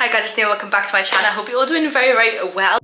Hi guys, it's Nia, welcome back to my channel. I hope you're all doing very well.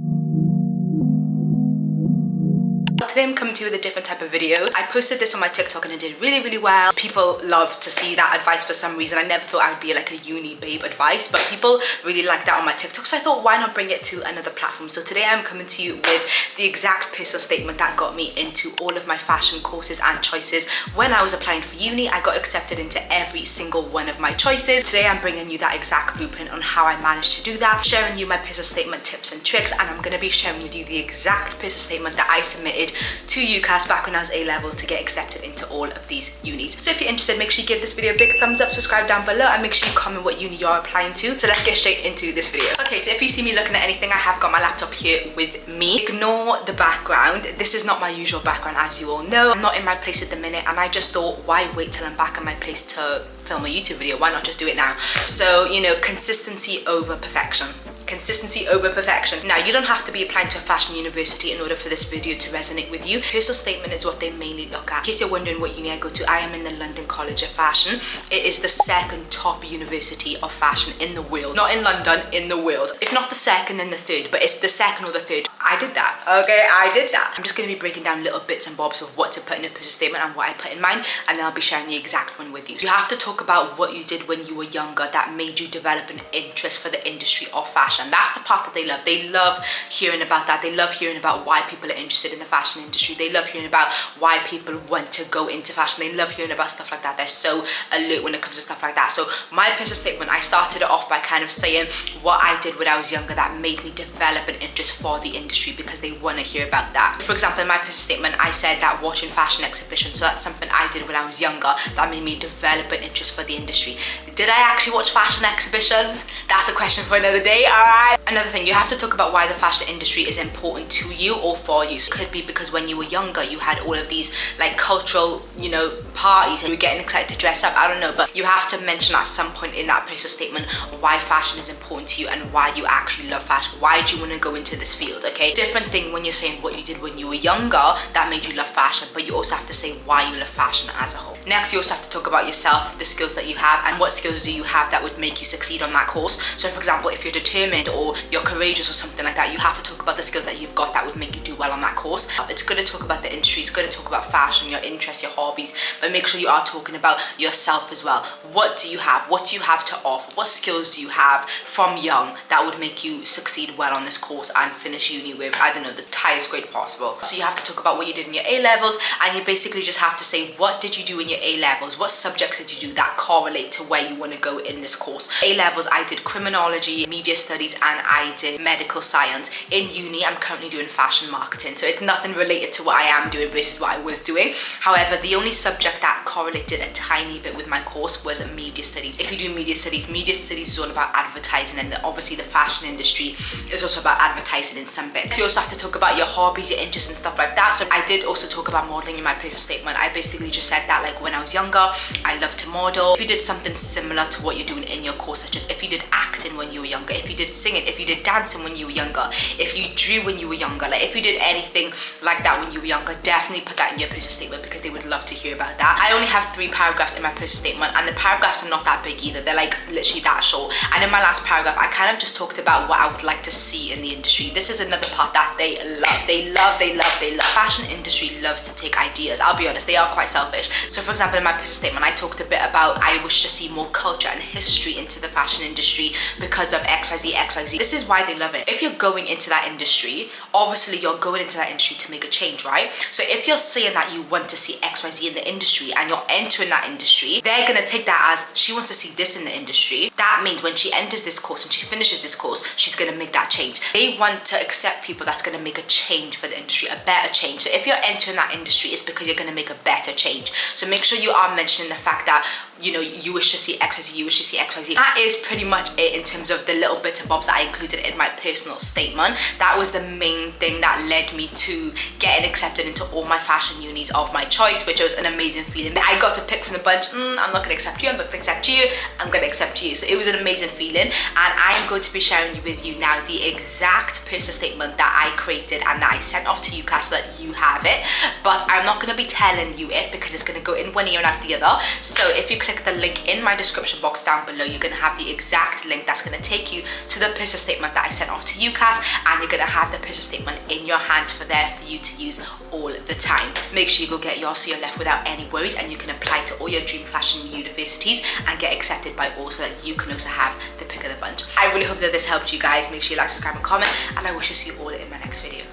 Today I'm coming to you with a different type of video. I posted this on my TikTok and it did really well. People love to see that advice for some reason. I never thought I would be like a uni babe advice, but people really like that on my TikTok, so I thought why not bring it to another platform. So today I'm coming to you with the exact personal statement that got me into all of my fashion courses and choices. When I was applying for uni, I got accepted into every single one of my choices. Today I'm bringing you that exact blueprint on how I managed to do that, sharing you my personal statement tips and tricks, and I'm going to be sharing with you the exact personal statement that I submitted to UCAS back when I was A-level to get accepted into all of these unis. So if you're interested, make sure you give this video a big thumbs up, subscribe down below, and make sure you comment what uni you're applying to. So let's get straight into this video. Okay, so if you see me looking at anything, I have got my laptop here with me. Ignore the background. This is not my usual background, as you all know. I'm not in my place at the minute, and I just thought, why wait till I'm back in my place to film a YouTube video? Why not just do it now? So, you know, consistency over perfection. Consistency over perfection. Now, you don't have to be applying to a fashion university in order for this video to resonate with you. Personal statement is what they mainly look at. In case you're wondering what uni I go to, I am in the London College of Fashion. It is the second top university of fashion in the world. Not in London, in the world. If not the second, then the third, but it's the second or the third. I did that, okay? I did that. I'm just going to be breaking down little bits and bobs of what to put in a personal statement and what I put in mine, and then I'll be sharing the exact one with you. You have to talk about what you did when you were younger that made you develop an interest for the industry of fashion. That's the part that they love. They love hearing about that. They love hearing about why people are interested in the fashion industry. They love hearing about why people want to go into fashion. They love hearing about stuff like that. They're so alert when it comes to stuff like that. So my personal statement, I started it off by kind of saying what I did when I was younger that made me develop an interest for the industry, because they want to hear about that. For example, in my personal statement, I said that watching fashion exhibitions, so that's something I did when I was younger that made me develop an interest for the industry. Did I actually watch fashion exhibitions? That's a question for another day, alright? Another thing, you have to talk about why the fashion industry is important to you or for you. So it could be because when you were younger, you had all of these like cultural, you know, parties and you were getting excited to dress up, I don't know, but you have to mention at some point in that personal statement why fashion is important to you and why you actually love fashion. Why do you want to go into this field, okay? Different thing when you're saying what you did when you were younger that made you love fashion, but you also have to say why you love fashion as a whole. Next, you also have to talk about yourself, the skills that you have, and what skills do you have that would make you succeed on that course. So for example, if you're determined or you're courageous or something like that, you have to talk about the skills that you've got that would make you do well on that course. It's good to talk about the industry, it's good to talk about fashion, your interests, your hobbies, but make sure you are talking about yourself as well. What do you have? What do you have to offer? What skills do you have from young that would make you succeed well on this course and finish uni with, I don't know, the highest grade possible? So you have to talk about what you did in your A-levels, and you basically just have to say, what did you do in your A-levels? What subjects did you do that correlate to where you want to go in this course? A-levels, I did criminology, media studies, and I did medical science. In uni, I'm currently doing fashion marketing, so it's nothing related to what I am doing versus what I was doing. However, the only subject that correlated a tiny bit with my course was media studies. If you do media studies is all about advertising, and obviously the fashion industry is also about advertising in some bits. So you also have to talk about your hobbies, your interests, and stuff like that. So I did also talk about modeling in my personal statement. I basically just said that like when I was younger, I loved to model. If you did something similar to what you're doing in your course, such as if you did acting when you were younger, if you did singing, if you did dancing when you were younger, if you drew when you were younger, like if you did anything like that when you were younger, definitely put that in your personal statement, because they would love to hear about that. I only have 3 paragraphs in my personal statement, and the paragraphs are not that big either. They're like literally that short. And in my last paragraph, I kind of just talked about what I would like to see in the industry. This is another part that they love. They love. Fashion industry loves to take ideas. I'll be honest, they are quite selfish. So for example, in my personal statement, I talked a bit about I wish to see more culture and history into the fashion industry because of XYZ. This is why they love it. If you're going into that industry, obviously you're going into that industry to make a change, right? So if you're saying that you want to see XYZ in the industry and you're entering that industry, they're gonna take that as she wants to see this in the industry. That means when she enters this course and she finishes this course, she's gonna make that change. They want to accept people that's gonna make a change for the industry, a better change. So if you're entering that industry, it's because you're gonna make a better change. So make sure you are mentioning the fact that, you know, you wish to see XYZ, you wish to see XYZ. That is pretty much it in terms of the little bits and bobs that I included in my personal statement. That was the main thing that led me to getting accepted into all my fashion unis of my choice, which was an amazing feeling. I got to pick from the bunch. I'm not gonna accept you, I'm not gonna accept you, I'm gonna accept you. So it was an amazing feeling, and I am going to be sharing with you now the exact personal statement that I created and that I sent off to UCAS so that you have it. But I'm not gonna be telling you it because it's gonna go in one ear and out the other. So if you click the link in my description box down below, you're going to have the exact link that's going to take you to the purchase statement that I sent off to UCAS, and you're going to have the purchase statement in your hands for you to use all the time. Make sure you go get yours so you're left without any worries, and you can apply to all your dream fashion universities and get accepted by all, so that you can also have the pick of the bunch. I really hope that this helped you guys. Make sure you like, subscribe and comment, and I wish to see you all in my next video.